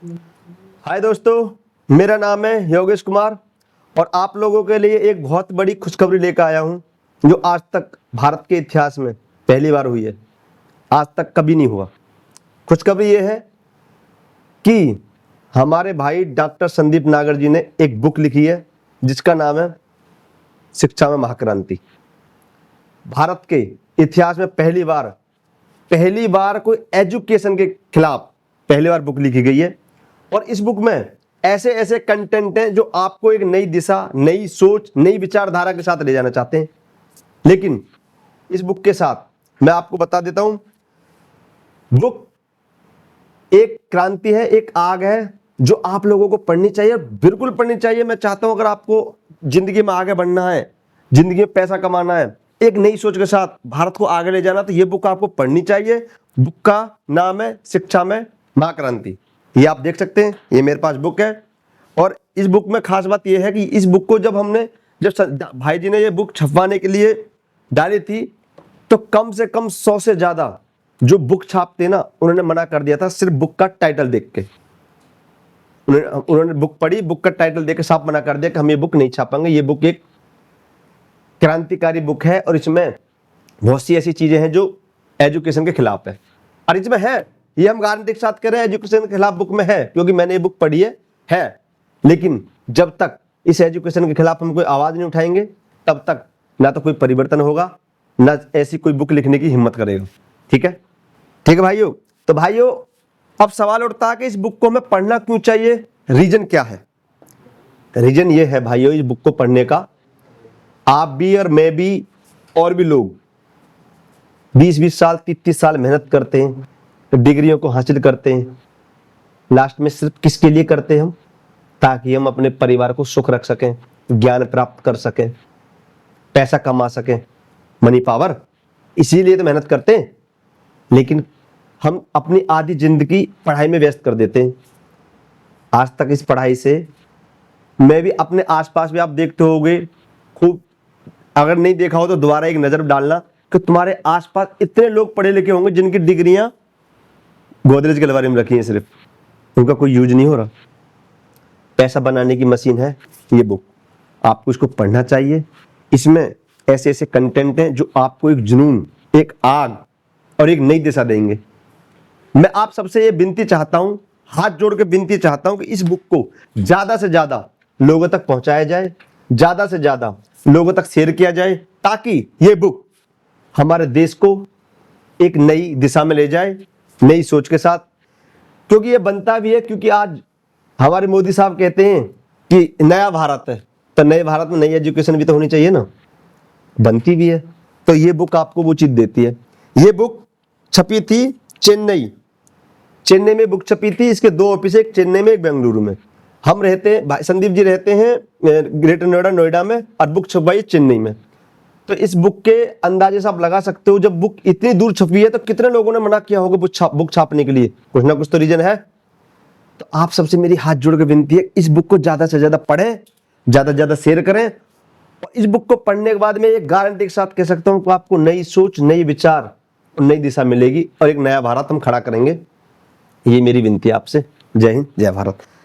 हाय दोस्तों, मेरा नाम है योगेश कुमार और आप लोगों के लिए एक बहुत बड़ी खुशखबरी लेकर आया हूं जो आज तक भारत के इतिहास में पहली बार हुई है। आज तक कभी नहीं हुआ। खुशखबरी ये है कि हमारे भाई डॉक्टर संदीप नागर जी ने एक बुक लिखी है जिसका नाम है शिक्षा में महाक्रांति। भारत के इतिहास में पहली बार कोई एजुकेशन के खिलाफ पहली बार बुक लिखी गई है और इस बुक में ऐसे ऐसे कंटेंट हैं जो आपको एक नई दिशा, नई सोच, नई विचारधारा के साथ ले जाना चाहते हैं। लेकिन इस बुक के साथ मैं आपको बता देता हूं, बुक एक क्रांति है, एक आग है जो आप लोगों को पढ़नी चाहिए, बिल्कुल पढ़नी चाहिए। मैं चाहता हूं अगर आपको जिंदगी में आगे बढ़ना है, जिंदगी में पैसा कमाना है, एक नई सोच के साथ भारत को आगे ले जाना, तो ये बुक आपको पढ़नी चाहिए। बुक का नाम है शिक्षा में महाक्रांति। ये आप देख सकते हैं, ये मेरे पास बुक है और इस बुक में खास बात ये है कि इस बुक को जब भाई जी ने ये बुक छपवाने के लिए डाली थी तो कम से कम 100 से ज्यादा जो बुक छापते ना उन्होंने मना कर दिया था सिर्फ बुक का टाइटल देख के। उन्होंने बुक पढ़ी, बुक का टाइटल देख के साफ मना कर दिया कि हम ये बुक नहीं छापेंगे। ये बुक एक क्रांतिकारी बुक है और इसमें बहुत सी ऐसी चीजें हैं जो एजुकेशन के खिलाफ है। और इसमें है, ये हम गारंटी के साथ कह रहे हैं, एजुकेशन के खिलाफ बुक में है क्योंकि मैंने ये बुक पढ़ी है। लेकिन जब तक इस एजुकेशन के खिलाफ हम कोई आवाज नहीं उठाएंगे तब तक ना तो कोई परिवर्तन होगा, ना ऐसी कोई बुक लिखने की हिम्मत करेगा। ठीक है भाइयों। तो भाइयों, अब सवाल उठता है कि इस बुक को हमें पढ़ना क्यों चाहिए, रीजन क्या है? रीजन ये है भाइयों, इस बुक को पढ़ने का, आप भी और मैं भी और भी लोग 20-20 साल 30-30 साल मेहनत करते हैं, डिग्रियों को हासिल करते हैं। लास्ट में सिर्फ किसके लिए करते हैं हम? ताकि हम अपने परिवार को सुख रख सकें, ज्ञान प्राप्त कर सकें, पैसा कमा सकें, मनी पावर, इसीलिए तो मेहनत करते हैं। लेकिन हम अपनी आधी जिंदगी पढ़ाई में व्यस्त कर देते हैं। आज तक इस पढ़ाई से मैं भी अपने आसपास भी आप देखते होंगे खूब, अगर नहीं देखा हो तो दोबारा एक नजर डालना कि तुम्हारे आसपास इतने लोग पढ़े लिखे होंगे जिनकी डिग्रियां गोदरेज के अलमारी में रखी हैं, सिर्फ उनका कोई यूज नहीं हो रहा। पैसा बनाने की मशीन है ये बुक, आपको इसको पढ़ना चाहिए। इसमें ऐसे ऐसे कंटेंट हैं जो आपको एक जुनून, एक आग और एक नई दिशा देंगे। मैं आप सबसे ये विनती चाहता हूं, हाथ जोड़ के विनती चाहता हूं कि इस बुक को ज्यादा से ज्यादा लोगों तक पहुंचाया जाए, ज्यादा से ज्यादा लोगों तक शेयर किया जाए, ताकि ये बुक हमारे देश को एक नई दिशा में ले जाए, नई सोच के साथ। क्योंकि ये बनता भी है क्योंकि आज हमारे मोदी साहब कहते हैं कि नया भारत है, तो नए भारत में नई एजुकेशन भी तो होनी चाहिए ना, बनती भी है। तो ये बुक आपको वो चीज देती है। ये बुक छपी थी चेन्नई में बुक छपी थी। इसके 2 ऑफिस, एक चेन्नई में एक बेंगलुरु में। हम रहते हैं, भाई संदीप जी रहते हैं ग्रेटर नोएडा में और बुक छपवाई चेन्नई में। तो इस बुक के अंदाजे से आप लगा सकते हो, जब बुक इतनी दूर छपी है तो कितने लोगों ने मना किया होगा बुक छापने के लिए, कुछ ना कुछ तो रीजन है। तो आप सबसे मेरी हाथ जोड़ के विनती है, इस बुक को ज्यादा से ज्यादा पढ़ें, ज्यादा से ज्यादा शेयर करें। और इस बुक को पढ़ने के बाद मैं एक गारंटी के साथ कह सकता हूं कि आपको नई सोच, नई विचार और नई दिशा मिलेगी और एक नया भारत हम खड़ा करेंगे। ये मेरी विनती है आपसे। जय हिंद, जय भारत।